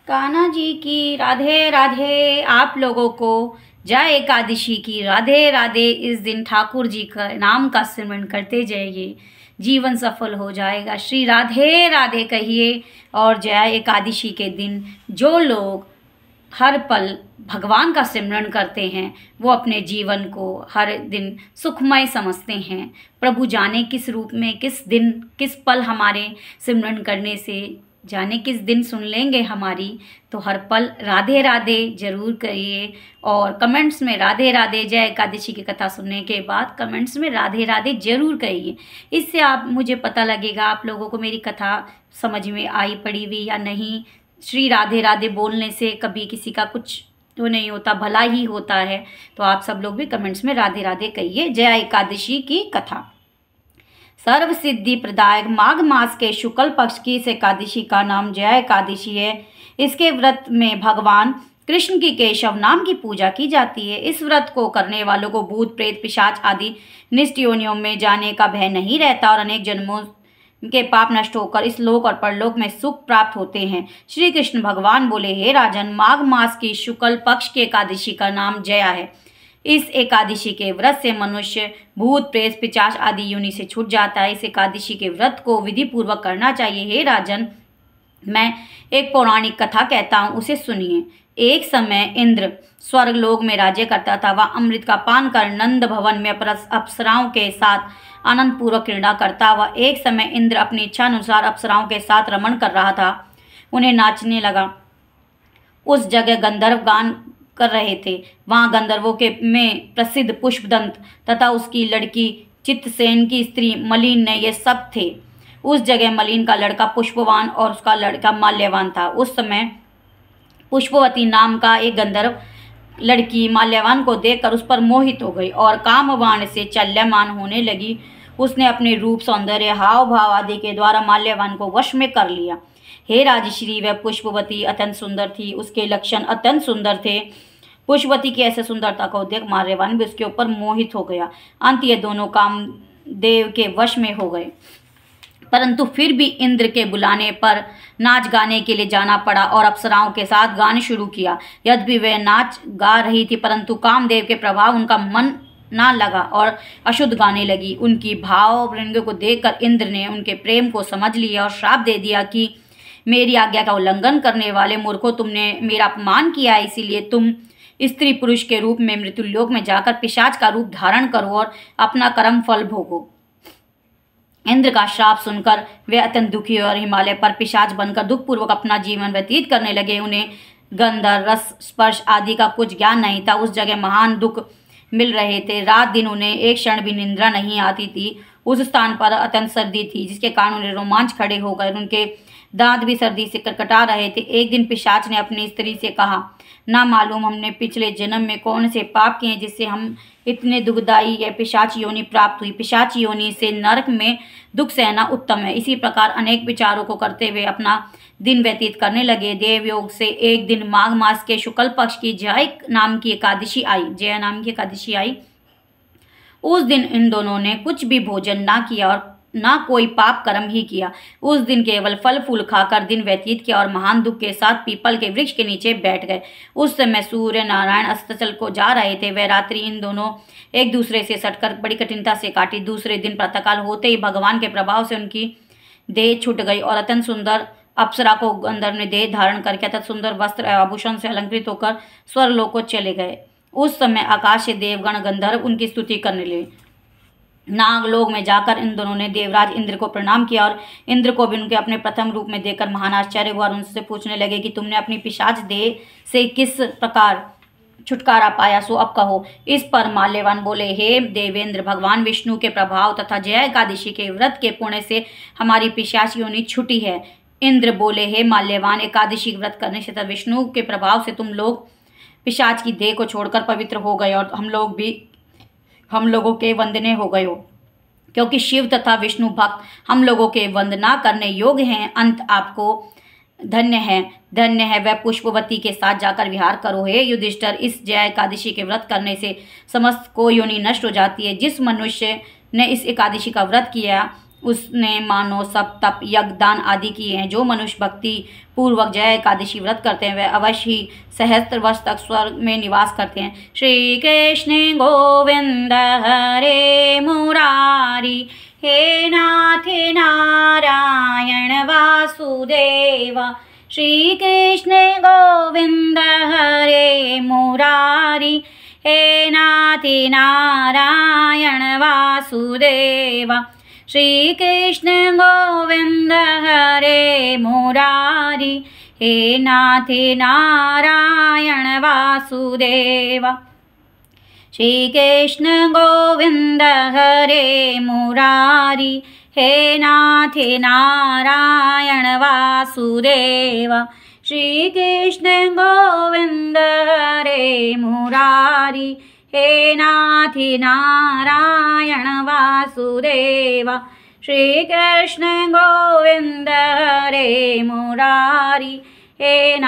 कान्हा जी की राधे राधे। आप लोगों को जय एकादशी की राधे राधे। इस दिन ठाकुर जी का नाम का स्मरण करते जाइए, जीवन सफल हो जाएगा। श्री राधे राधे कहिए। और जय एकादशी के दिन जो लोग हर पल भगवान का सिमरन करते हैं वो अपने जीवन को हर दिन सुखमय समझते हैं। प्रभु जाने किस रूप में, किस दिन, किस पल हमारे सिमरन करने से जाने किस दिन सुन लेंगे हमारी। तो हर पल राधे राधे जरूर करिए और कमेंट्स में राधे राधे। जय एकादशी की कथा सुनने के बाद कमेंट्स में राधे राधे जरूर करिए। इससे आप मुझे पता लगेगा आप लोगों को मेरी कथा समझ में आई पड़ी हुई या नहीं। श्री राधे राधे बोलने से कभी किसी का कुछ तो नहीं होता, भला ही होता है। तो आप सब लोग भी कमेंट्स में राधे राधे कहिए। जय एकादशी की कथा। सर्व सिद्धि प्रदायक माघ मास के शुक्ल पक्ष की इस एकादशी का नाम जय एकादशी है। इसके व्रत में भगवान कृष्ण की केशव नाम की पूजा की जाती है। इस व्रत को करने वालों को भूत प्रेत पिशाच आदि निष्ठ योनियों में जाने का भय नहीं रहता और अनेक जन्मों के पाप नष्ट होकर इस लोक और परलोक में सुख प्राप्त होते हैं। श्री कृष्ण भगवान बोले, हे राजन, माघ मास की शुक्ल पक्ष की एकादशी का नाम जया है। इस एकादशी के व्रत से मनुष्य भूत प्रेत पिशाच आदि योनि से छूट जाता है। इस एकादशी के व्रत को विधि पूर्वक करना चाहिए। हे राजन, मैं एक पौराणिक कथा कहता हूँ, उसे सुनिए। एक समय इंद्र स्वर्गलोक में राज्य करता था। वह अमृत का पान कर नंद भवन में अप्सराओं के साथ आनंद पूर्वक क्रीड़ा करता। वह एक समय इंद्र अपनी इच्छा अनुसार अप्सराओं के साथ रमण कर रहा था, उन्हें नाचने लगा। उस जगह गंधर्व गान कर रहे थे। वहाँ गंधर्वों के में प्रसिद्ध पुष्पदंत तथा उसकी लड़की चित्रसेन की स्त्री मलिन ने ये सब थे। उस जगह मलिन का लड़का पुष्पवान और उसका लड़का माल्यवान था। उस समय पुष्पवती नाम का एक गंधर्व लड़की माल्यवान को देखकर उस पर मोहित हो गई और कामवाण से चल्यमान होने लगी। उसने अपने रूप, सौंदर्य, हाव भाव आदि के द्वारा माल्यवान को वश में कर लिया। हे राजश्री, वह पुष्पवती अत्यंत सुंदर थी, उसके लक्षण अत्यंत सुंदर थे। पुष्पवती की ऐसे सुंदरता को देख माल्यवान भी उसके ऊपर मोहित हो गया। अंत ये दोनों कामदेव के वश में हो गए। परंतु फिर भी इंद्र के बुलाने पर नाच गाने के लिए जाना पड़ा और अप्सराओं के साथ गाने शुरू किया। यद्यपि वे नाच गा रही थी परंतु कामदेव के प्रभाव उनका मन ना लगा और अशुद्ध गाने लगी। उनकी भाव भृंग को देखकर इंद्र ने उनके प्रेम को समझ लिया और श्राप दे दिया कि मेरी आज्ञा का उल्लंघन करने वाले मूर्खों, तुमने मेरा अपमान किया, इसीलिए तुम स्त्री पुरुष के रूप में मृत्युलोक में जाकर पिशाच का रूप धारण करो और अपना कर्म फल भोगो। इंद्र का श्राप सुनकर वे अत्यंत दुखी और हिमालय पर पिशाच बनकर दुखपूर्वक अपना जीवन व्यतीत करने लगे। उन्हें गंध, रस, स्पर्श आदि का कुछ ज्ञान नहीं था। उस जगह महान दुख मिल रहे थे। रात दिन उन्हें एक क्षण भी निंद्रा नहीं आती थी। उस स्थान पर अत्यंत सर्दी थी जिसके कारण उन्हें रोमांच खड़े हो गए। उनके दांत भी सर्दी से कटकटा रहे थे। एक दिन पिशाच ने अपनी स्त्री से कहा, ना मालूम हमने पिछले जन्म में कौन से पाप किए जिससे हम इतने दुखदायी या पिशाच योनि प्राप्त हुई। पिशाच योनि से नरक में दुख सहना उत्तम है। इसी प्रकार अनेक विचारों को करते हुए अपना दिन व्यतीत करने लगे। देवयोग से एक दिन माघ मास के शुक्ल पक्ष की जय नाम की एकादशी आई। उस दिन इन दोनों ने कुछ भी भोजन ना किया और ना कोई पाप कर्म ही किया। उस दिन केवल फल फूल खाकर दिन व्यतीत किया और महान दुख के साथ पीपल के वृक्ष के नीचे बैठ गए। उस समय सूर्य नारायण अस्ताचल को जा रहे थे। वह रात्रि इन दोनों एक दूसरे से सटकर बड़ी कठिनता से काटी। दूसरे दिन प्रातःकाल होते ही भगवान के प्रभाव से उनकी देह छूट गई और अत्यंत सुंदर अप्सरा को गंधर्व ने देह धारण करके अत्यंत सुंदर वस्त्र आभूषण से अलंकृत होकर स्वर्गलोक को चले गए। उस समय आकाश से देवगण गंधर्व उनकी स्तुति करने लगे। नागलोक में जाकर इन दोनों ने देवराज इंद्र को प्रणाम किया और इंद्र को भी उनके अपने प्रथम रूप में देखकर महान आश्चर्य हुआ और उनसे पूछने लगे कि तुमने अपनी पिशाच देह से किस प्रकार छुटकारा पाया, सो अब कहो। इस पर माल्यवान बोले, हे देवेंद्र, भगवान विष्णु के प्रभाव तथा जय एकादशी के व्रत के पुण्य से हमारी पिशाच योनि छुटी है। इंद्र बोले, हे माल्यवान, एकादशी व्रत करने से तथा विष्णु के प्रभाव से तुम लोग पिशाच की देह को छोड़कर पवित्र हो गए और हम लोगों के वंदनीय हो गए हो, क्योंकि शिव तथा विष्णु भक्त हम लोगों के वंदना करने योग्य हैं। अंत आपको धन्य है वह पुष्पवती के साथ जाकर विहार करो। हे युधिष्ठिर, इस जय एकादशी के व्रत करने से समस्त को योनि नष्ट हो जाती है। जिस मनुष्य ने इस एकादशी का व्रत किया उसने मानो सब तप यज्ञ दान आदि किए हैं। जो मनुष्य भक्ति पूर्वक जय एकादशी व्रत करते हैं वे अवश्य ही सहस्त्र वर्ष तक स्वर्ग में निवास करते हैं। श्री कृष्ण गोविंद हरे मुरारी, हे नाथ नारायण वासुदेव। श्री कृष्ण गोविंद हरे मुरारी, हे नाथ नारायण वासुदेव। श्री कृष्ण गोविंद हरे मुरारी, हे नाथ नारायण वासुदेव। श्री कृष्ण गोविंद हरे मुरारी, हे नाथ नारायण वासुदेव। श्री कृष्ण गोविंद हरे मुरारी, हे नाथ नारायण वासुदेव। श्री कृष्ण गोविंद हरे मुरारी, हे